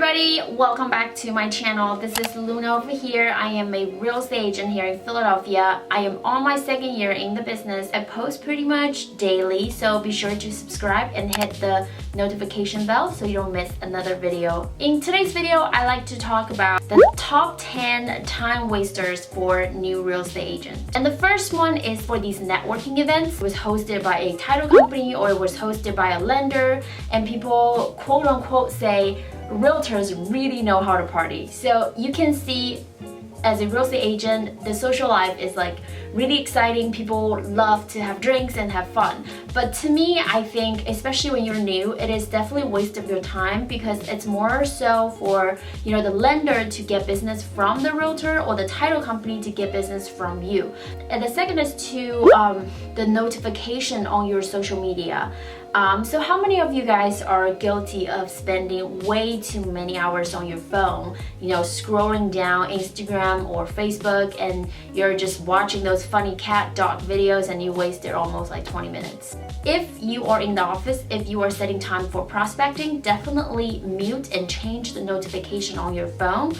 everybody, welcome back to my channel. This is Luna over here. I am a real estate agent here in Philadelphia. I am on my second year in the business. I post pretty much daily, so be sure to subscribe and hit the notification bell so you don't miss another video. In today's video, I like to talk about the top 10 time wasters for new real estate agents. And the first one is for these networking events. It was hosted by a title company or it was hosted by a lender, and people quote unquote say realtors really know how to party. So you can see as a real estate agent, the social life is like really exciting. People love to have drinks and have fun. But to me, I think, especially when you're new, it is definitely a waste of your time because it's more so for, the lender to get business from the realtor or the title company to get business from you. And the second is to the notification on your social media. So how many of you guys are guilty of spending way too many hours on your phone, scrolling down Instagram or Facebook, and you're just watching those funny cat dog videos and you wasted almost like 20 minutes. If you are in the office, if you are setting time for prospecting, definitely mute and change the notification on your phone.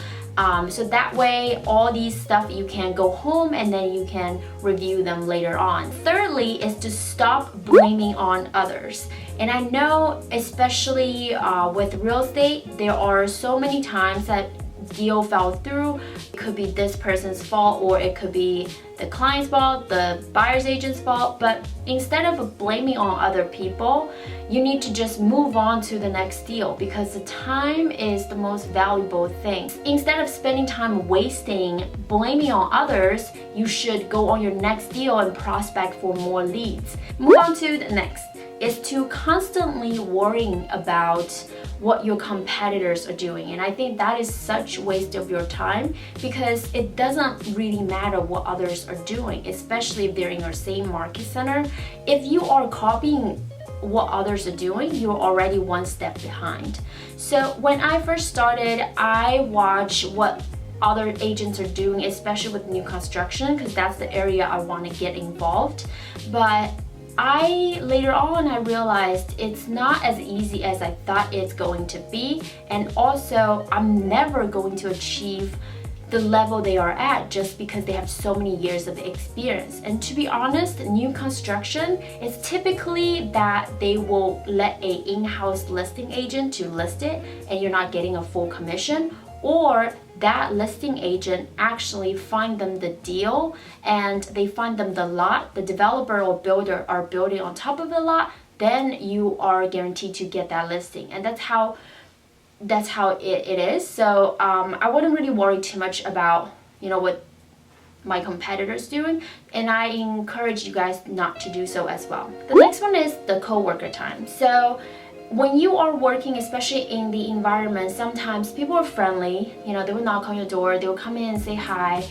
So that way all these stuff you can go home and then you can review them later on. Thirdly is to stop blaming on others. And I know especially with real estate, there are so many times that deal fell through. It could be this person's fault or it could be the client's fault, the buyer's agent's fault, but instead of blaming on other people, you need to just move on to the next deal because the time is the most valuable thing. Instead of spending time wasting blaming on others, you should go on your next deal and prospect for more leads. Move on to the next is to constantly worrying about what your competitors are doing. And I think that is such a waste of your time because it doesn't really matter what others are doing, especially if they're in your same market center. If you are copying what others are doing, you're already one step behind. So when I first started, I watched what other agents are doing, especially with new construction, because that's the area I want to get involved. But later on I realized it's not as easy as I thought it's going to be, and also I'm never going to achieve the level they are at just because they have so many years of experience. And to be honest, new construction is typically that they will let a in-house listing agent to list it and you're not getting a full commission, or that listing agent actually find them the deal and they find them the lot, the developer or builder are building on top of the lot, then you are guaranteed to get that listing. And that's how it is. So I wouldn't really worry too much about what my competitors doing, and I encourage you guys not to do so as well. The next one is the co-worker time. So when you are working, especially in the environment, sometimes people are friendly, they will knock on your door, they will come in and say hi.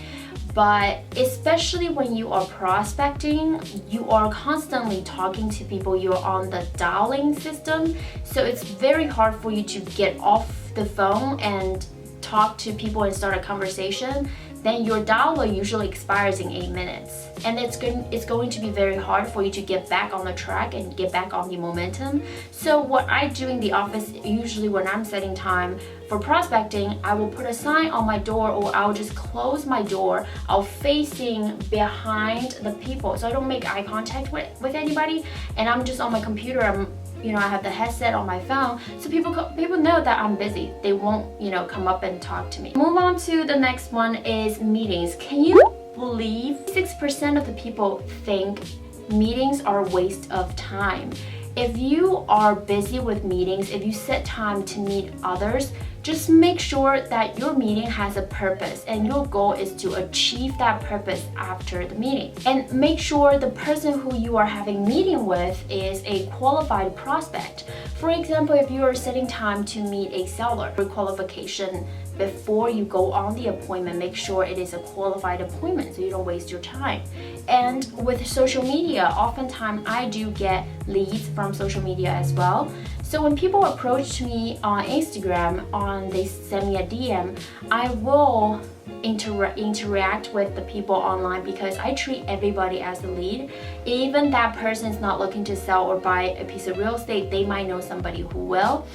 But especially when you are prospecting, you are constantly talking to people, you're on the dialing system. So it's very hard for you to get off the phone and talk to people and start a conversation. Then your dialer usually expires in 8 minutes. And it's going to be very hard for you to get back on the track and get back on the momentum. So what I do in the office, usually when I'm setting time for prospecting, I will put a sign on my door or I'll just close my door. I'll facing behind the people so I don't make eye contact with anybody, and I'm just on my computer. I have the headset on my phone, so people know that I'm busy. They won't, come up and talk to me. Move on to the next one is meetings. Can you believe 6% of the people think meetings are a waste of time? If you are busy with meetings, if you set time to meet others, just make sure that your meeting has a purpose and your goal is to achieve that purpose after the meeting. And make sure the person who you are having meeting with is a qualified prospect. For example, if you are setting time to meet a seller, your qualification before you go on the appointment, make sure it is a qualified appointment so you don't waste your time. And with social media, oftentimes I do get leads from social media as well. So when people approach me on Instagram, they send me a DM, I will interact with the people online because I treat everybody as a lead. Even that person is not looking to sell or buy a piece of real estate, they might know somebody who will.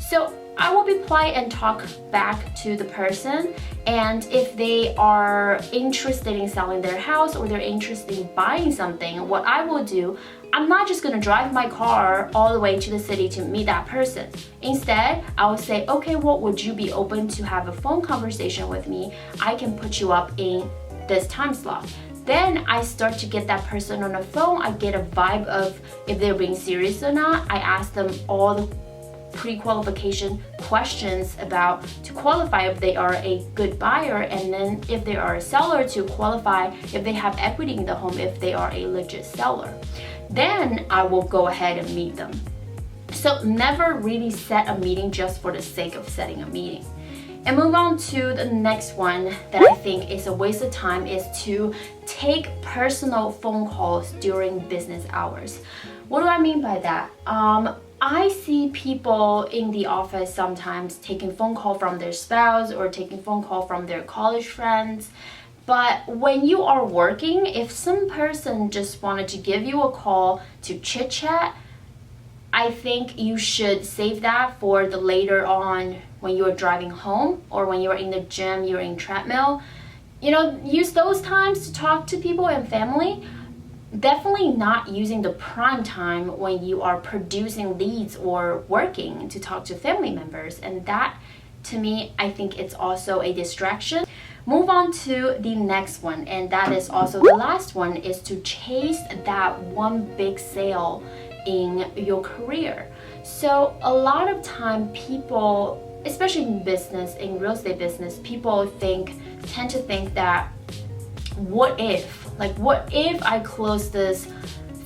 So I will be polite and talk back to the person. And if they are interested in selling their house or they're interested in buying something, what I will do, I'm not just gonna drive my car all the way to the city to meet that person. Instead, I will say, okay, well, would you be open to have a phone conversation with me? I can put you up in this time slot. Then I start to get that person on the phone. I get a vibe of if they're being serious or not. I ask them all the pre-qualification questions about to qualify if they are a good buyer, and then if they are a seller to qualify if they have equity in the home, if they are a legit seller. Then I will go ahead and meet them. So never really set a meeting just for the sake of setting a meeting. And move on to the next one that I think is a waste of time is to take personal phone calls during business hours. What do I mean by that? I see people in the office sometimes taking phone call from their spouse or taking phone call from their college friends. But when you are working, if some person just wanted to give you a call to chit chat, I think you should save that for the later on when you're driving home or when you're in the gym, you're in treadmill. You know, use those times to talk to people and family. Definitely not using the prime time when you are producing leads or working to talk to family members. And that, to me, I think it's also a distraction. Move on to the next one, and that is also the last one, is to chase that one big sale in your career. So a lot of time people, especially in business, in real estate business, people tend to think that what if I close this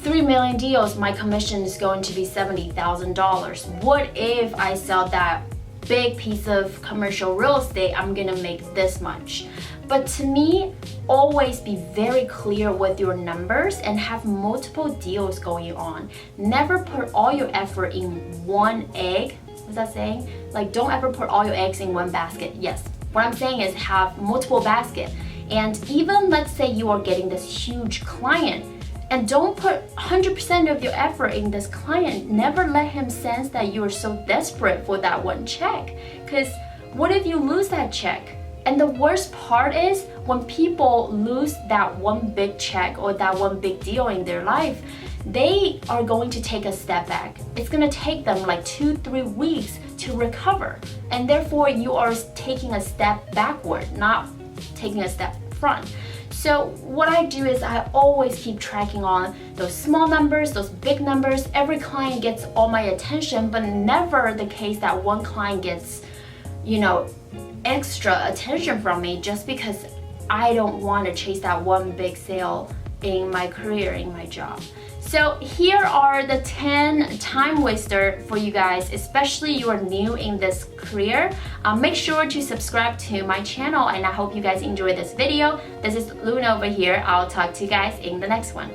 3 million deals, my commission is going to be $70,000. What if I sell that big piece of commercial real estate, I'm gonna make this much. But to me, always be very clear with your numbers and have multiple deals going on. Never put all your effort in one egg. What's that saying? Like, don't ever put all your eggs in one basket. Yes, what I'm saying is have multiple baskets. And even let's say you are getting this huge client, and don't put 100% of your effort in this client. Never let him sense that you are so desperate for that one check. Because what if you lose that check? And the worst part is when people lose that one big check or that one big deal in their life, they are going to take a step back. It's going to take them like 2-3 weeks to recover. And therefore you are taking a step backward, not taking a step front. So what I do is I always keep tracking on those small numbers, those big numbers. Every client gets all my attention, but never the case that one client gets, extra attention from me just because I don't want to chase that one big sale in my career, in my job. So here are the 10 time waster for you guys, especially you are new in this career. Make sure to subscribe to my channel, and I hope you guys enjoy this video. This is Luna over here. I'll talk to you guys in the next one.